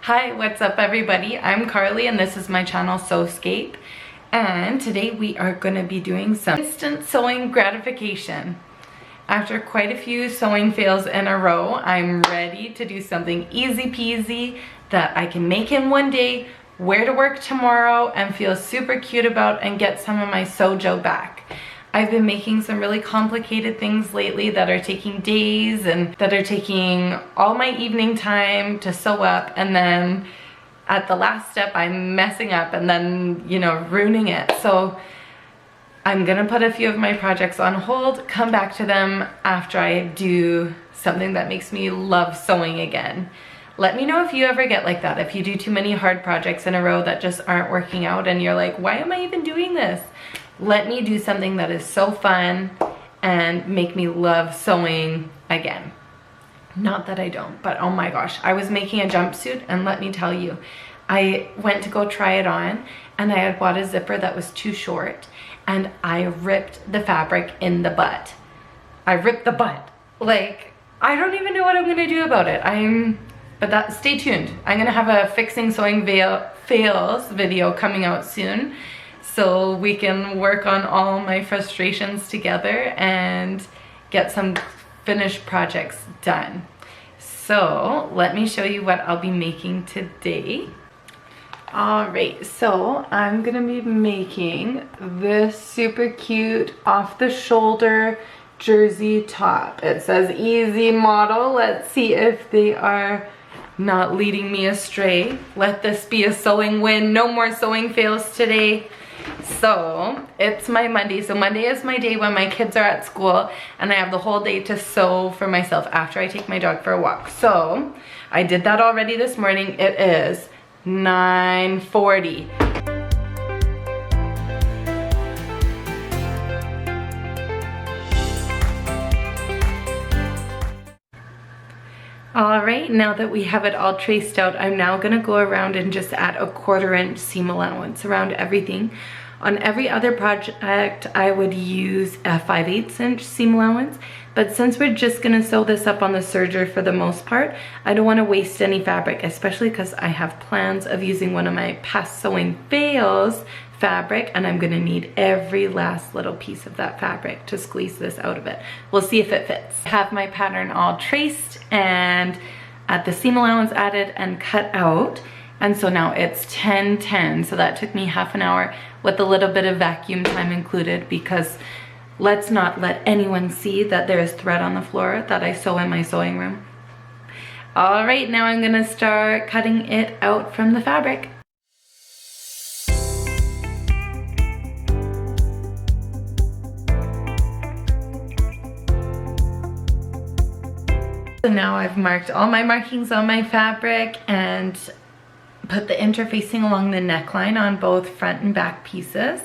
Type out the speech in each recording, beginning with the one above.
Hi, what's up everybody? I'm Carly and this is my channel Sewscape, and today we are going to be doing some instant sewing gratification. After quite a few sewing fails in a row, I'm ready to do something easy peasy that I can make in one day, wear to work tomorrow, and feel super cute about and get some of my sojo back. I've been making some really complicated things lately that are taking days and that are taking all my evening time to sew up, and then at the last step I'm messing up and then, you know, ruining it. So I'm gonna put a few of my projects on hold, come back to them after I do something that makes me love sewing again. Let me know if you ever get like that, if you do too many hard projects in a row that just aren't working out and you're like, why am I even doing this? Let me do something that is so fun and make me love sewing again. Not that I don't, but oh my gosh, I was making a jumpsuit and let me tell you, I went to go try it on and I had bought a zipper that was too short and I ripped the fabric in the butt. I ripped the butt. Like, I don't even know what I'm gonna do about it. But stay tuned. I'm gonna have a fixing sewing fails video coming out soon, so we can work on all my frustrations together and get some finished projects done. So let me show you what I'll be making today. All right, so I'm gonna be making this super cute off the shoulder jersey top. It says easy model. Let's see if they are not leading me astray. Let this be a sewing win. No more sewing fails today. So it's my Monday. So Monday is my day when my kids are at school and I have the whole day to sew for myself after I take my dog for a walk. So I did that already this morning. It is 9:40. All right, now that we have it all traced out, I'm now gonna go around and just add a 1/4 inch seam allowance around everything. On every other project, I would use a 5/8 inch seam allowance, but since we're just gonna sew this up on the serger for the most part, I don't wanna waste any fabric, especially because I have plans of using one of my past sewing fails fabric, and I'm gonna need every last little piece of that fabric to squeeze this out of it. We'll see if it fits. I have my pattern all traced and at the seam allowance added and cut out, and so now it's 10:10, so that took me half an hour with a little bit of vacuum time included, because let's not let anyone see that there is thread on the floor that I sew in my sewing room. All right, now I'm gonna start cutting it out from the fabric. So now I've marked all my markings on my fabric and put the interfacing along the neckline on both front and back pieces.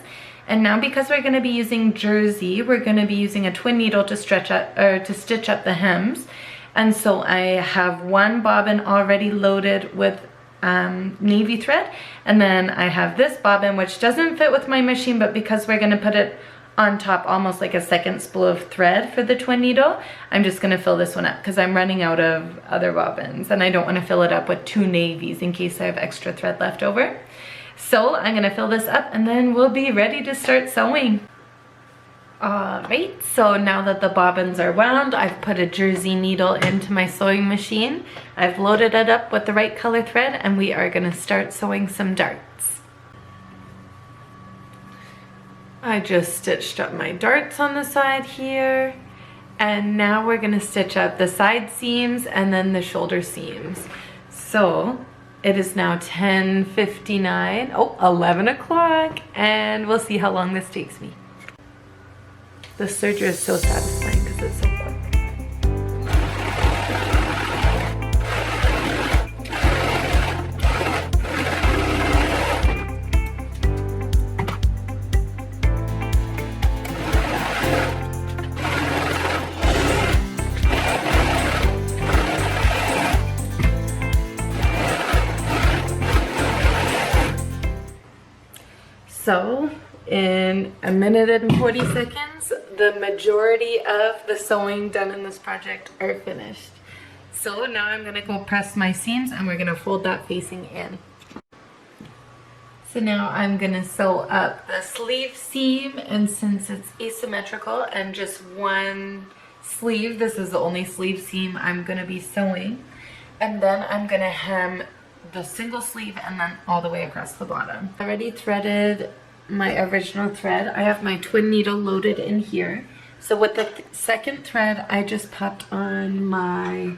And now, because we're going to be using jersey, we're going to be using a twin needle to stitch up the hems. And so I have one bobbin already loaded with navy thread, and then I have this bobbin which doesn't fit with my machine, but because we're going to put it on top almost like a second spool of thread for the twin needle, I'm just gonna fill this one up because I'm running out of other bobbins and I don't want to fill it up with 2 navies in case I have extra thread left over. So I'm gonna fill this up and then we'll be ready to start sewing. Alright, so now that the bobbins are wound, I've put a jersey needle into my sewing machine. I've loaded it up with the right color thread and we are gonna start sewing some darts. I just stitched up my darts on the side here, and now we're gonna stitch up the side seams and then the shoulder seams. So it is now 10:59, 11 o'clock, and we'll see how long this takes me. The serger is so satisfying because it's so quick. So in 1 minute and 40 seconds, the majority of the sewing done in this project are finished. So now I'm gonna go press my seams and we're gonna fold that facing in. So now I'm gonna sew up the sleeve seam, and since it's asymmetrical and just one sleeve, this is the only sleeve seam I'm gonna be sewing. And then I'm gonna hem the single sleeve and then all the way across the bottom. I already threaded my original thread. I have my twin needle loaded in here. So with the second thread, I just popped on my,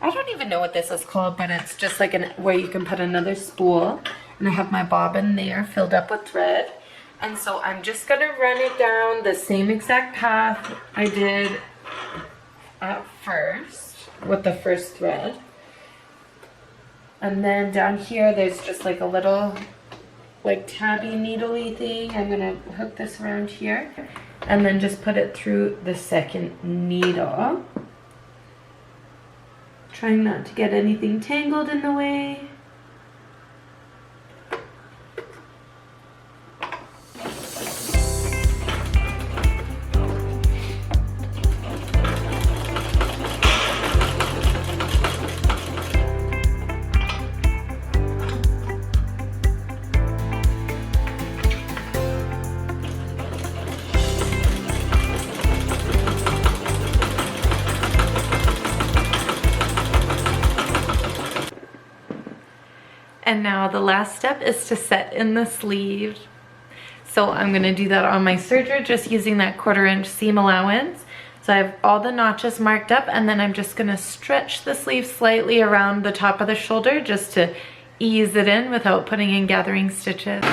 I don't even know what this is called, but it's just like where you can put another spool. And I have my bobbin there filled up with thread. And so I'm just gonna run it down the same exact path I did at first with the first thread. And then down here, there's just like a little like tabby needle-y thing. I'm gonna hook this around here and then just put it through the second needle. Trying not to get anything tangled in the way. And now the last step is to set in the sleeve. So I'm gonna do that on my serger, just using that 1/4 inch seam allowance. So I have all the notches marked up, and then I'm just gonna stretch the sleeve slightly around the top of the shoulder just to ease it in without putting in gathering stitches.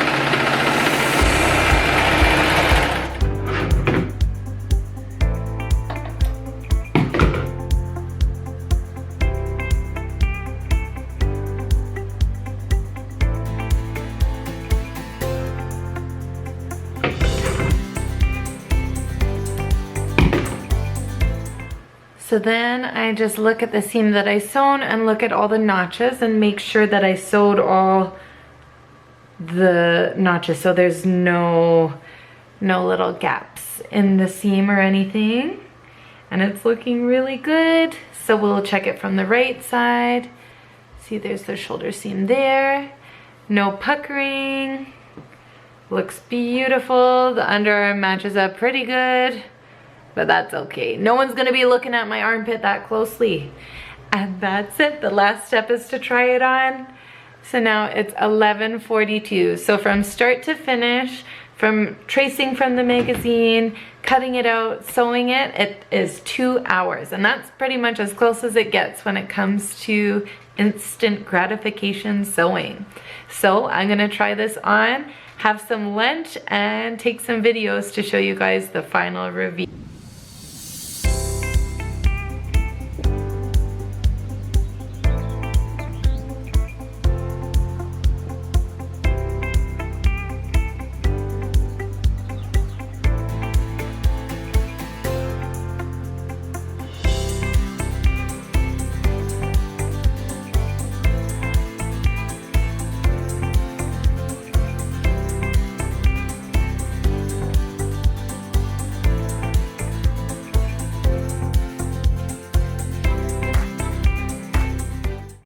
So then I just look at the seam that I sewn and look at all the notches and make sure that I sewed all the notches so there's no little gaps in the seam or anything. And it's looking really good. So we'll check it from the right side. See, there's the shoulder seam there. No puckering. Looks beautiful. The underarm matches up pretty good. But that's okay. No one's gonna be looking at my armpit that closely. And that's it. The last step is to try it on. So now it's 11:42. So from start to finish, from tracing from the magazine, cutting it out, sewing it, it is 2 hours. And that's pretty much as close as it gets when it comes to instant gratification sewing. So I'm gonna try this on, have some lunch, and take some videos to show you guys the final review.